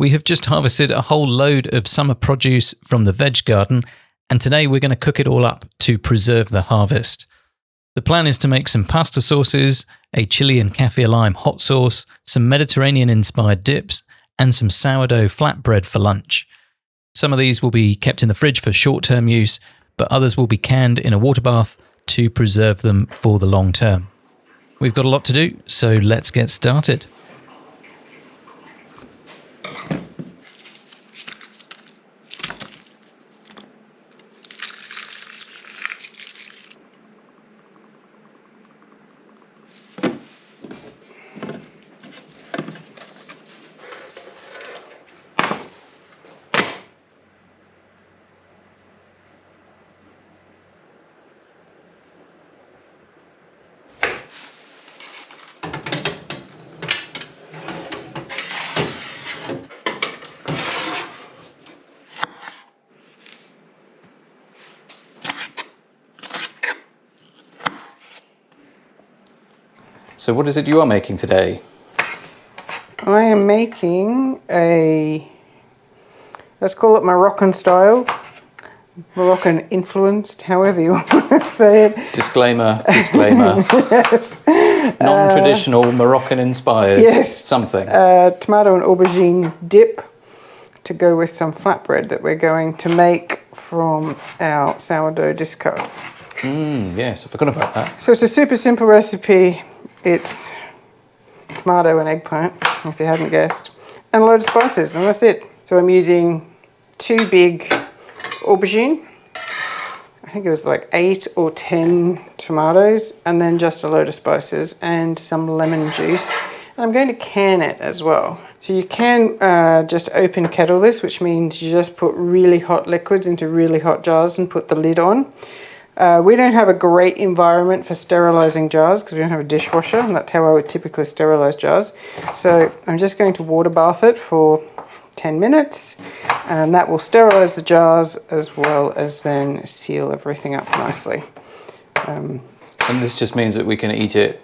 We have just harvested a whole load of summer produce from the veg garden, and today we're going to cook it all up to preserve the harvest. The plan is to make some pasta sauces, a chilli and kaffir lime hot sauce, some Mediterranean-inspired dips, and some sourdough flatbread for lunch. Some of these will be kept in the fridge for short-term use, but others will be canned in a water bath to preserve them for the long term. We've got a lot to do, so let's get started. So what is it you are making today? I am making a, let's call it Moroccan style, Moroccan influenced, however you want to say it. Disclaimer. Yes. Non-traditional Moroccan inspired something. Tomato and aubergine dip to go with some flatbread that we're going to make from our sourdough discard. Yes, I forgot about that. So it's a super simple recipe. It's tomato and eggplant, if you hadn't guessed, and a load of spices, and that's it. So I'm using 2 big aubergine. I think it was like 8 or 10 tomatoes, and then just a load of spices and some lemon juice. And I'm going to can it as well. So you can just open kettle this, which means you just put really hot liquids into really hot jars and put the lid on. We don't have a great environment for sterilizing jars because we don't have a dishwasher, and that's how I would typically sterilize jars. So I'm just going to water bath it for 10 minutes, and that will sterilize the jars as well as then seal everything up nicely. And this just means that we can eat it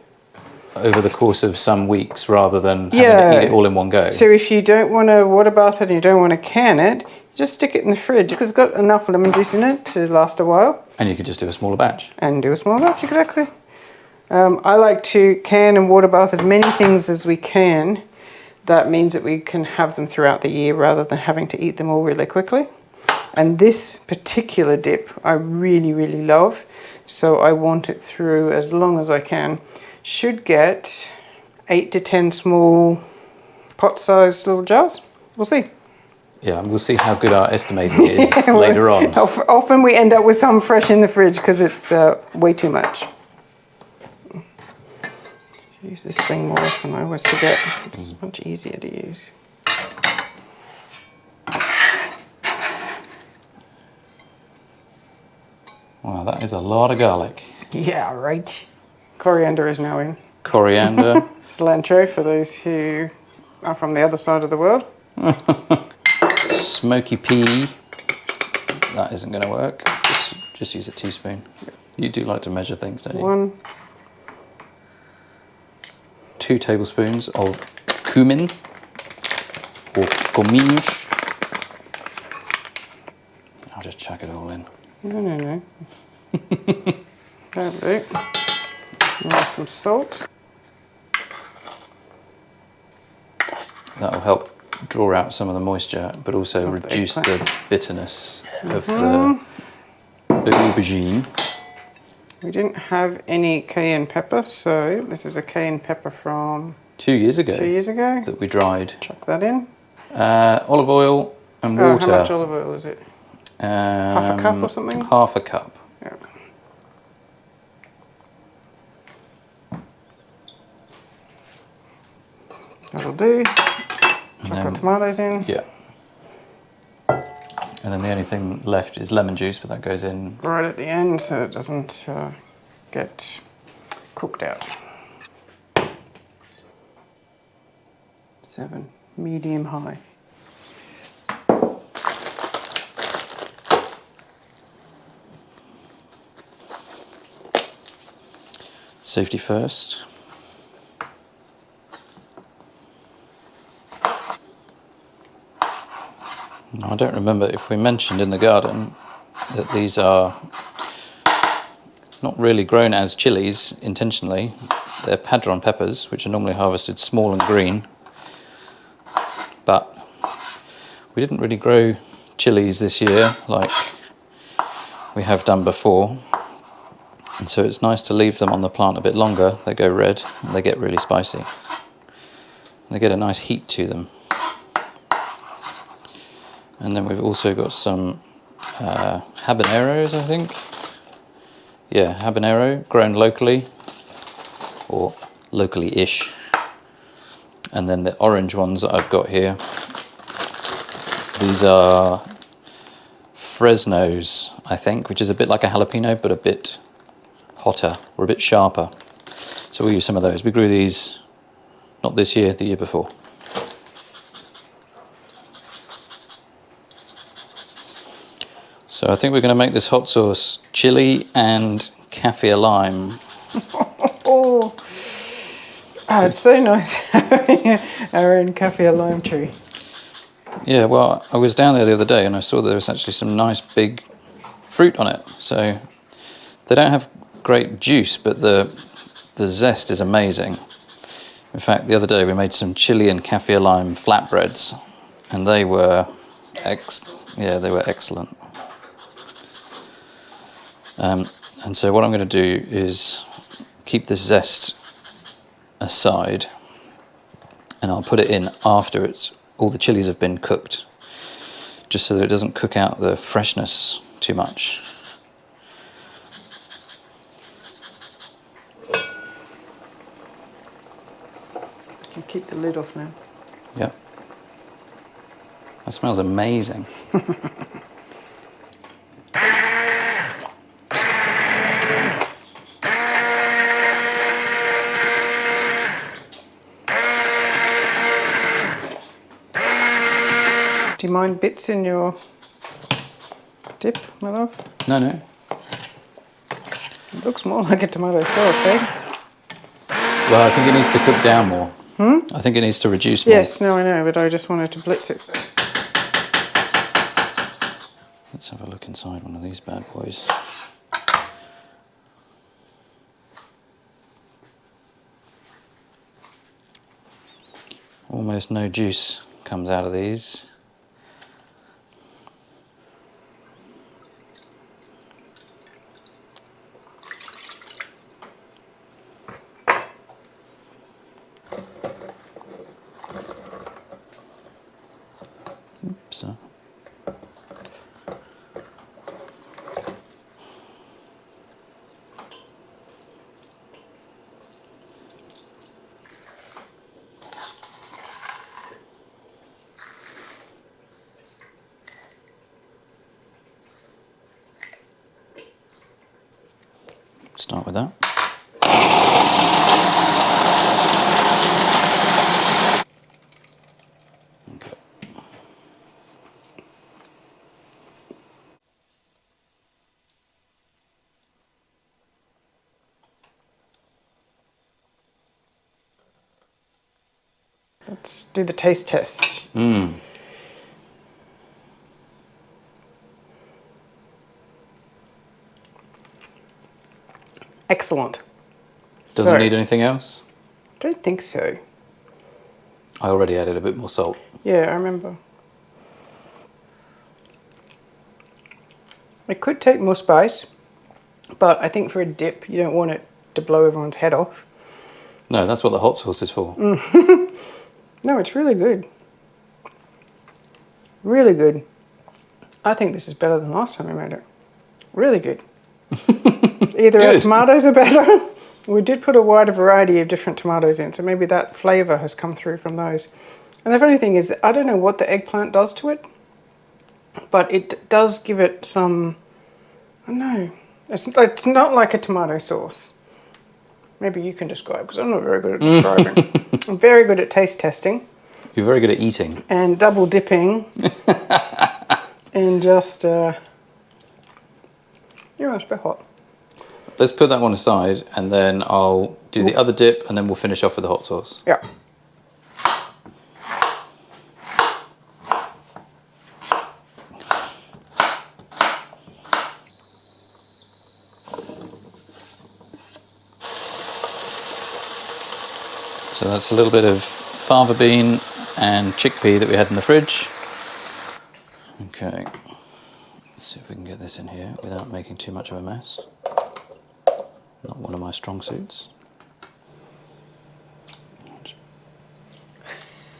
over the course of some weeks rather than having to eat it all in one go. So if you don't want to water bath it and you don't want to can it, just stick it in the fridge because it's got enough lemon juice in it to last a while. And you could just do a smaller batch. And do a smaller batch, exactly. I like to can and water bath as many things as we can. That means that we can have them throughout the year rather than having to eat them all really quickly. And this particular dip I really, really love. So I want it through as long as I can. Should get 8 to 10 small pot-sized little jars. We'll see. Yeah, and we'll see how good our estimating is later on. Often we end up with some fresh in the fridge because it's way too much. Use this thing more often, I always forget. It's much easier to use. Wow, that is a lot of garlic. Yeah, right. Coriander is now in. Coriander. Cilantro for those who are from the other side of the world. Smoky pea. That isn't going to work. Just use a teaspoon. You do like to measure things, don't you? 1. 2 tablespoons of cumin or cominhos. I'll just chuck it all in. No. That'll do. And some salt. That will help draw out some of the moisture, but also reduce the bitterness of the aubergine. We didn't have any cayenne pepper, so this is a cayenne pepper from 2 years ago. 2 years ago. That we dried. Chuck that in. Olive oil and water. How much olive oil is it? Half a cup or something? Half a cup. Yeah. That'll do. Chuck the tomatoes in. Yeah. And then the only thing left is lemon juice, but that goes in right at the end so it doesn't get cooked out. 7, medium high. Safety first. I don't remember if we mentioned in the garden that these are not really grown as chilies intentionally. They're padron peppers, which are normally harvested small and green. But we didn't really grow chilies this year like we have done before. And so it's nice to leave them on the plant a bit longer. They go red and they get really spicy. They get a nice heat to them. And then we've also got some habaneros, I think. Yeah, habanero, grown locally, or locally-ish. And then the orange ones that I've got here, these are Fresnos, I think, which is a bit like a jalapeno, but a bit hotter, or a bit sharper. So we'll use some of those. We grew these, not this year, the year before. So I think we're going to make this hot sauce chili and kaffir lime. Oh, it's so nice having our own kaffir lime tree. Yeah, well, I was down there the other day and I saw there was actually some nice big fruit on it. So they don't have great juice, but the zest is amazing. In fact, the other day we made some chili and kaffir lime flatbreads, and they were excellent. And so what I'm going to do is keep the zest aside, and I'll put it in after all the chilies have been cooked, just so that it doesn't cook out the freshness too much. You can keep the lid off now. Yep. That smells amazing. Do you mind bits in your dip, my love? No, no. It looks more like a tomato sauce, eh? Well, I think it needs to cook down more. I think it needs to reduce more. Yes, no, I know, but I just wanted to blitz it. Let's have a look inside one of these bad boys. Almost no juice comes out of these. Oops. Start with that. Okay. Let's do the taste test. Excellent. Doesn't need anything else? Don't think so. I already added a bit more salt. Yeah, I remember. It could take more spice, but I think for a dip, you don't want it to blow everyone's head off. No, that's what the hot sauce is for. No, it's really good. Really good. I think this is better than last time I made it. Really good. Either our tomatoes are better. We did put a wider variety of different tomatoes in, so maybe that flavour has come through from those. And the funny thing is, I don't know what the eggplant does to it, but it does give it some, I don't know, it's not like a tomato sauce. Maybe you can describe, because I'm not very good at describing. I'm very good at taste testing. You're very good at eating. And double dipping. And just, it's a bit hot. Let's put that one aside, and then I'll do the other dip, and then we'll finish off with the hot sauce. Yeah. So that's a little bit of fava bean and chickpea that we had in the fridge. Okay, let's see if we can get this in here without making too much of a mess. Not one of my strong suits. Just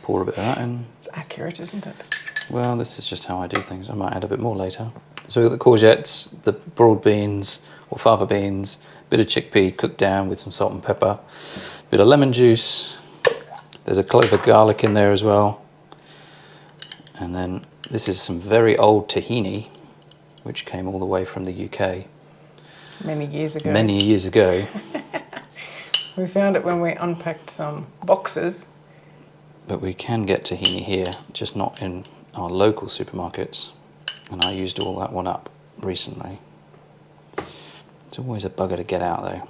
pour a bit of that in. It's accurate, isn't it? Well, this is just how I do things. I might add a bit more later. So we've got the courgettes, the broad beans or fava beans, a bit of chickpea cooked down with some salt and pepper, a bit of lemon juice. There's a clove of garlic in there as well. And then this is some very old tahini, which came all the way from the UK. Many years ago. Many years ago. We found it when we unpacked some boxes. But we can get tahini here, just not in our local supermarkets. And I used all that one up recently. It's always a bugger to get out though.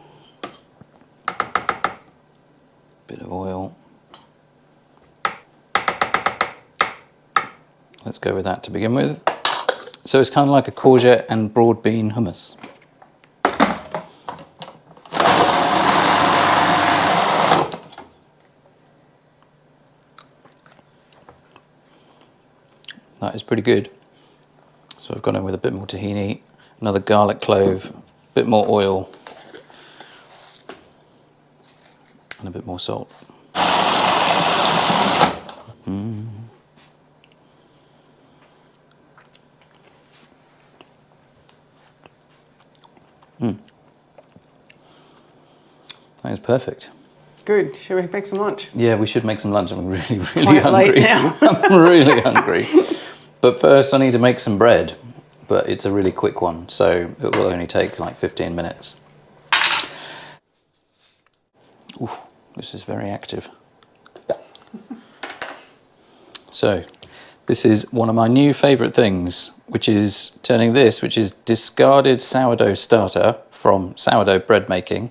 Bit of oil. Let's go with that to begin with. So it's kind of like a courgette and broad bean hummus. That is pretty good. So I've gone in with a bit more tahini, another garlic clove, a bit more oil, and a bit more salt. That is perfect. Good. Shall we make some lunch? Yeah, we should make some lunch. I'm really Quite hungry. late now. I'm really hungry. But first I need to make some bread, but it's a really quick one, so it will only take like 15 minutes. Oof, this is very active. So, this is one of my new favourite things, which is turning this, which is discarded sourdough starter from sourdough bread making,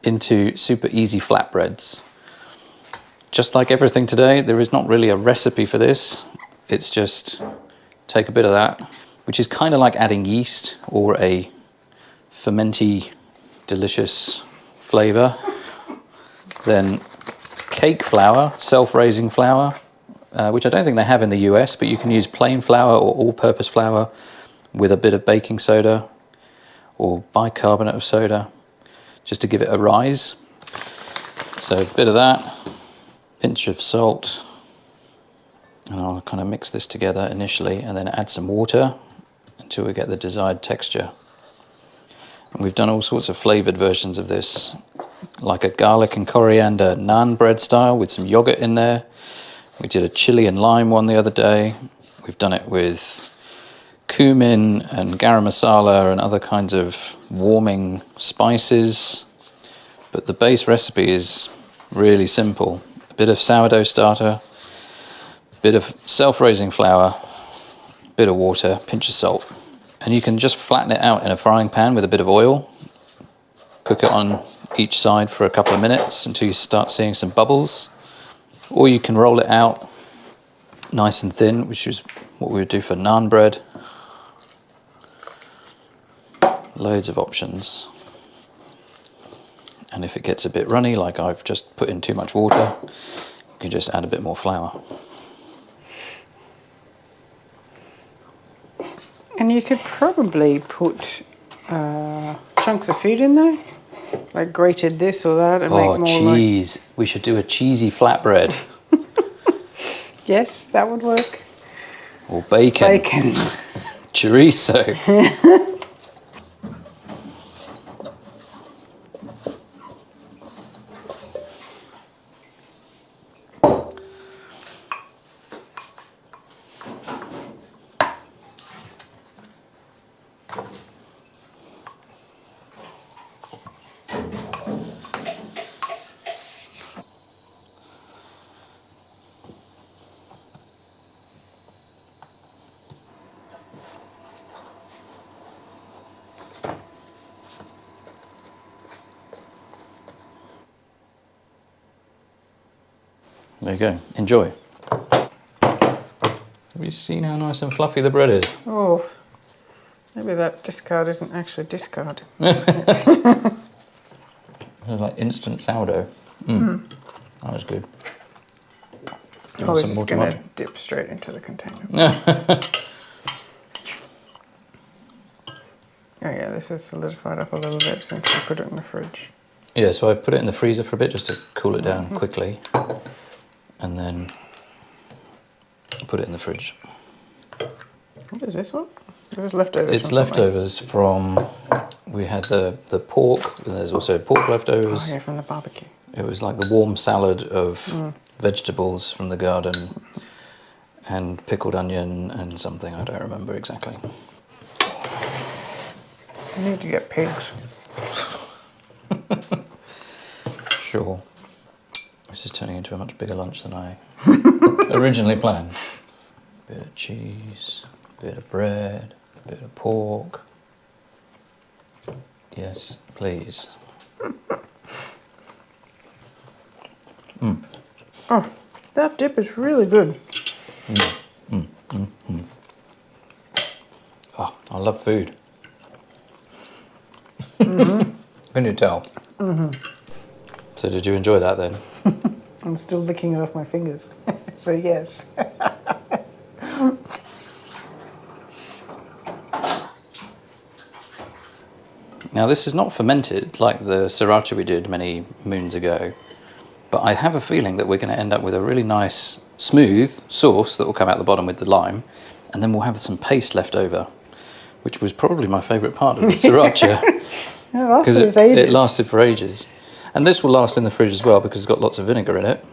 into super easy flatbreads. Just like everything today, there is not really a recipe for this. It's just take a bit of that, which is kind of like adding yeast or a fermenty, delicious flavour. Then cake flour, self-raising flour, which I don't think they have in the US, but you can use plain flour or all-purpose flour with a bit of baking soda or bicarbonate of soda, just to give it a rise. So a bit of that, pinch of salt, and I'll kind of mix this together initially and then add some water until we get the desired texture. And we've done all sorts of flavoured versions of this, like a garlic and coriander naan bread style with some yogurt in there. We did a chilli and lime one the other day. We've done it with cumin and garam masala and other kinds of warming spices. But the base recipe is really simple. A bit of sourdough starter, a bit of self-raising flour, a bit of water, pinch of salt. And you can just flatten it out in a frying pan with a bit of oil. Cook it on each side for a couple of minutes until you start seeing some bubbles. Or you can roll it out nice and thin, which is what we would do for naan bread. Loads of options. And if it gets a bit runny, like I've just put in too much water, you can just add a bit more flour. And you could probably put chunks of food in there, like grated this or that, and make more cheese. Like... We should do a cheesy flatbread. Yes, that would work. Or bacon. Bacon. Chorizo. There you go. Enjoy. Have you seen how nice and fluffy the bread is? Oh, maybe that discard isn't actually discard. It's like instant sourdough. That was good. I was just going to dip straight into the container. Oh yeah, this is solidified up a little bit since we put it in the fridge. Yeah, so I put it in the freezer for a bit just to cool it down quickly, and then put it in the fridge. What is this one? It's leftovers. It's leftovers from, we had the pork, and there's also pork leftovers. Oh yeah, from the barbecue. It was like the warm salad of vegetables from the garden and pickled onion and something, I don't remember exactly. I need to get pigs. Sure. This is turning into a much bigger lunch than I originally planned. Bit of cheese, bit of bread, bit of pork. Yes, please. Oh, that dip is really good. Oh, I love food. Can you tell? So did you enjoy that then? I'm still licking it off my fingers. So yes. Now this is not fermented like the sriracha we did many moons ago, but I have a feeling that we're going to end up with a really nice smooth sauce that will come out the bottom with the lime, and then we'll have some paste left over, which was probably my favourite part of the sriracha, because it lasted for ages. And this will last in the fridge as well because it's got lots of vinegar in it.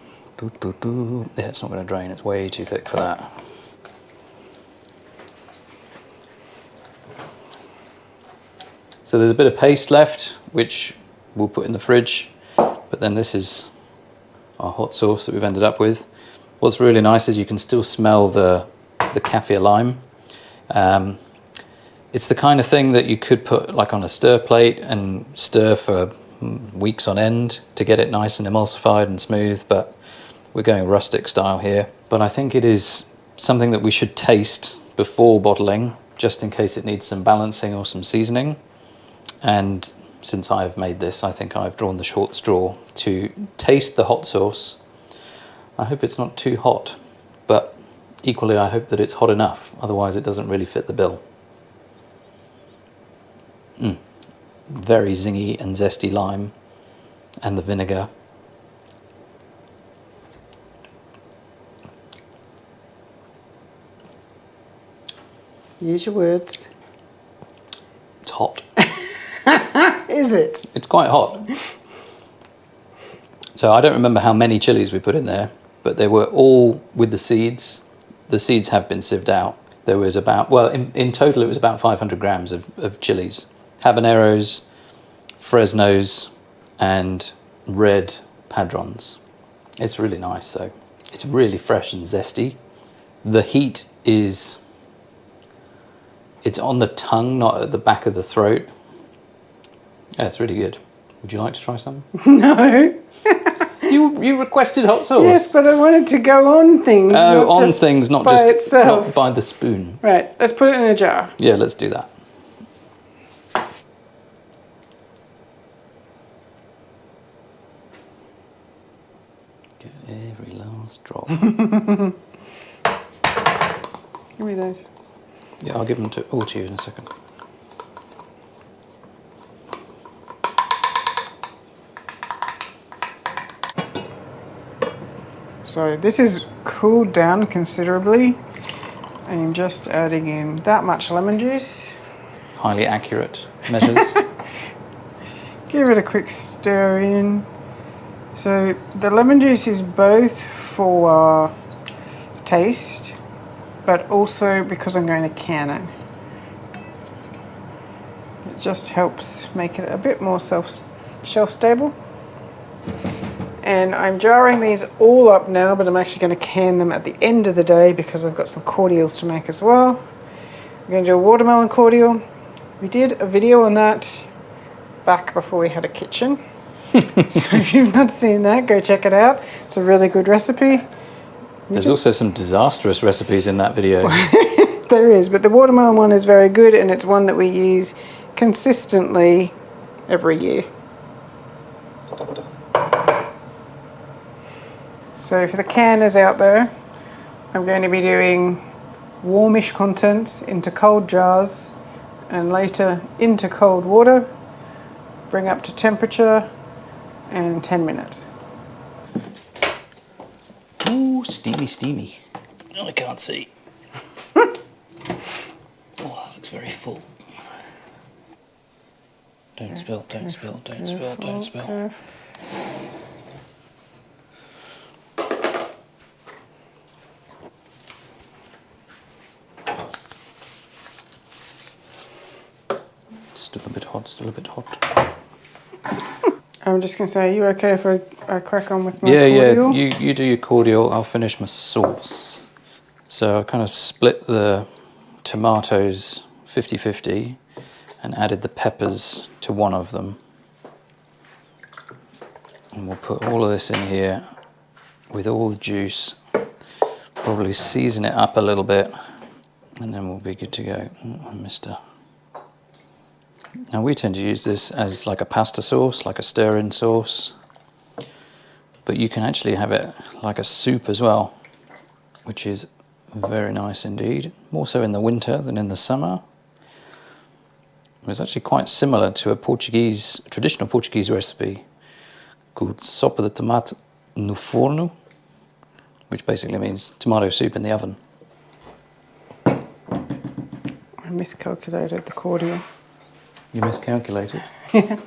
Yeah, it's not going to drain, it's way too thick for that. So there's a bit of paste left, which we'll put in the fridge, but then this is our hot sauce that we've ended up with. What's really nice is you can still smell the kaffir lime. It's the kind of thing that you could put like on a stir plate and stir for weeks on end to get it nice and emulsified and smooth, but we're going rustic style here. But I think it is something that we should taste before bottling, just in case it needs some balancing or some seasoning. And since I've made this, I think I've drawn the short straw to taste the hot sauce. I hope it's not too hot, but equally I hope that it's hot enough, otherwise it doesn't really fit the bill. Very zingy and zesty lime, and the vinegar. Use your words. It's hot. Is it? It's quite hot. So I don't remember how many chilies we put in there, but they were all with the seeds. The seeds have been sieved out. There was about, well, in total it was about 500 grams of chilies. Habaneros, Fresnos, and red padrons. It's really nice though. It's really fresh and zesty. The heat is, it's on the tongue, not at the back of the throat. Yeah, it's really good. Would you like to try some? No. You requested hot sauce. Yes, but I wanted to go on things. Oh, on things, not just itself. not by the spoon. Right, let's put it in a jar. Yeah, let's do that. Get every last drop. Give me those. Yeah, I'll give them all to you in a second. So this is cooled down considerably. I'm just adding in that much lemon juice. Highly accurate measures. Give it a quick stir in. So the lemon juice is both for taste, but also because I'm going to can it. It just helps make it a bit more shelf stable. And I'm jarring these all up now, but I'm actually going to can them at the end of the day because I've got some cordials to make as well. I'm going to do a watermelon cordial. We did a video on that back before we had a kitchen. So if you've not seen that, go check it out. It's a really good recipe. There's also some disastrous recipes in that video. There is, but the watermelon one is very good, and it's one that we use consistently every year. So for the canners out there, I'm going to be doing warmish contents into cold jars and later into cold water, bring up to temperature, and 10 minutes. Ooh, steamy, steamy. Oh, I can't see. Oh, that looks very full. Don't spill, don't spill, don't spill, don't spill. Still a bit hot, still a bit hot. I'm just going to say, are you okay if I crack on with my cordial? Yeah, you do your cordial, I'll finish my sauce. So I've kind of split the tomatoes 50-50 and added the peppers to one of them. And we'll put all of this in here with all the juice, probably season it up a little bit, and then we'll be good to go. Oh, I missed a... Now we tend to use this as like a pasta sauce, like a stir-in sauce, but you can actually have it like a soup as well, which is very nice indeed. More so in the winter than in the summer. It's actually quite similar to a traditional Portuguese recipe called sopa de tomate no forno, which basically means tomato soup in the oven. I miscalculated the cordial. You miscalculated? Yeah.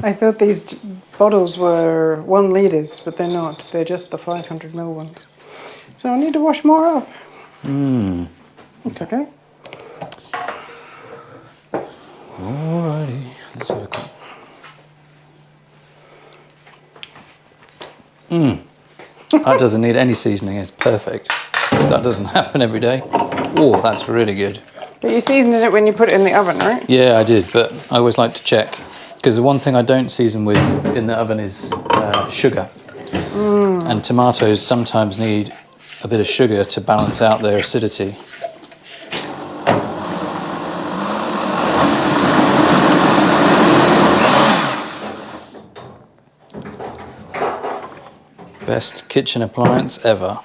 I thought these bottles were 1 litres, but they're not. They're just the 500ml ones. So I need to wash more up. It's okay. Alrighty, let's have a quick. That doesn't need any seasoning, it's perfect. That doesn't happen every day. Oh, that's really good. But you seasoned it when you put it in the oven, right? Yeah, I did, but I always like to check. Because the one thing I don't season with in the oven is sugar. And tomatoes sometimes need a bit of sugar to balance out their acidity. Best kitchen appliance ever.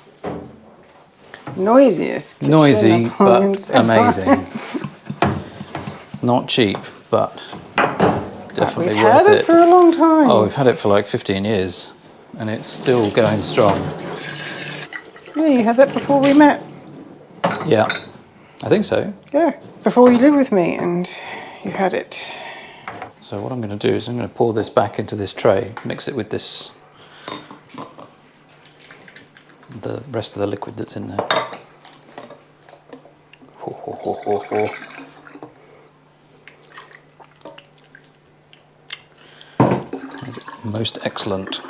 Noisiest kitchen Noisy, appliance but ever. amazing. Not cheap, but definitely We've worth had it for a long time. Oh, we've had it for like 15 years, and it's still going strong. Yeah, you had that before we met. Yeah, I think so. Yeah, before you lived with me and you had it. So what I'm going to do is I'm going to pour this back into this tray, mix it with this, the rest of the liquid that's in there. Ho, ho, ho, ho, ho. It's most excellent.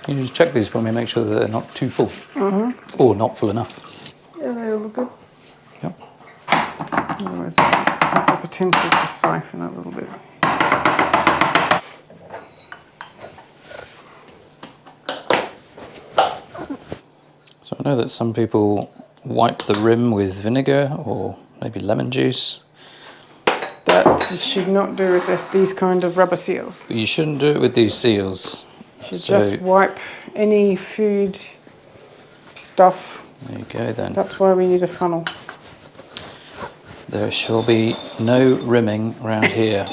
Can you just check these for me, make sure that they're not too full? Or not full enough? Yeah, they all look good. Yep. Otherwise, I have the potential to siphon a little bit. So I know that some people wipe the rim with vinegar or maybe lemon juice. That you should not do with these kind of rubber seals. But you shouldn't do it with these seals. You should just wipe any food stuff. There you go then. That's why we use a funnel. There shall be no rimming around here.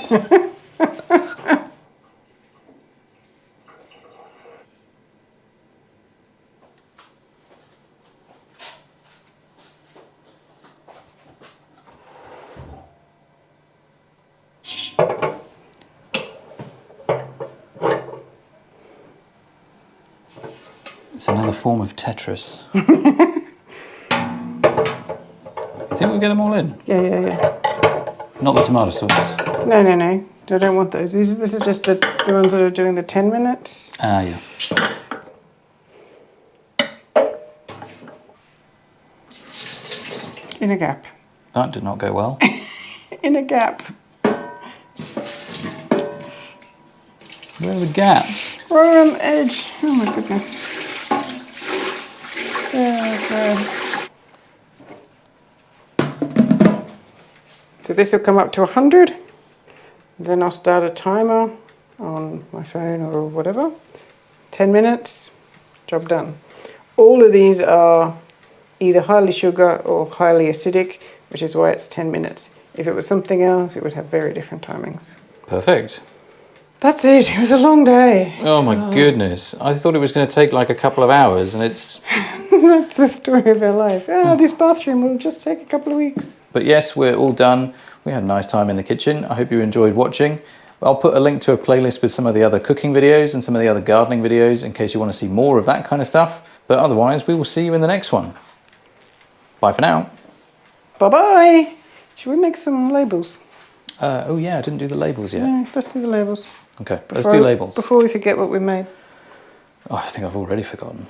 It's another form of Tetris. You think we'll get them all in? Yeah. Not the tomato sauce? No. I don't want those. This is just the ones that are doing the 10 minutes. Ah, yeah. In a gap. That did not go well. In a gap. Where are the gaps? Right on the edge. Oh my goodness. So this will come up to 100. Then I'll start a timer on my phone or whatever. 10 minutes, job done. All of these are either highly sugar or highly acidic, which is why it's 10 minutes. If it was something else, it would have very different timings. Perfect. That's it. It was a long day. Oh my goodness. I thought it was going to take like a couple of hours and it's... That's the story of our life. This bathroom will just take a couple of weeks. But yes, we're all done. We had a nice time in the kitchen. I hope you enjoyed watching. I'll put a link to a playlist with some of the other cooking videos and some of the other gardening videos in case you want to see more of that kind of stuff. But otherwise, we will see you in the next one. Bye for now. Bye-bye. Should we make some labels? Oh yeah, I didn't do the labels yet. Yeah, let's do the labels. Okay, let's do labels. Before we forget what we made. Oh, I think I've already forgotten.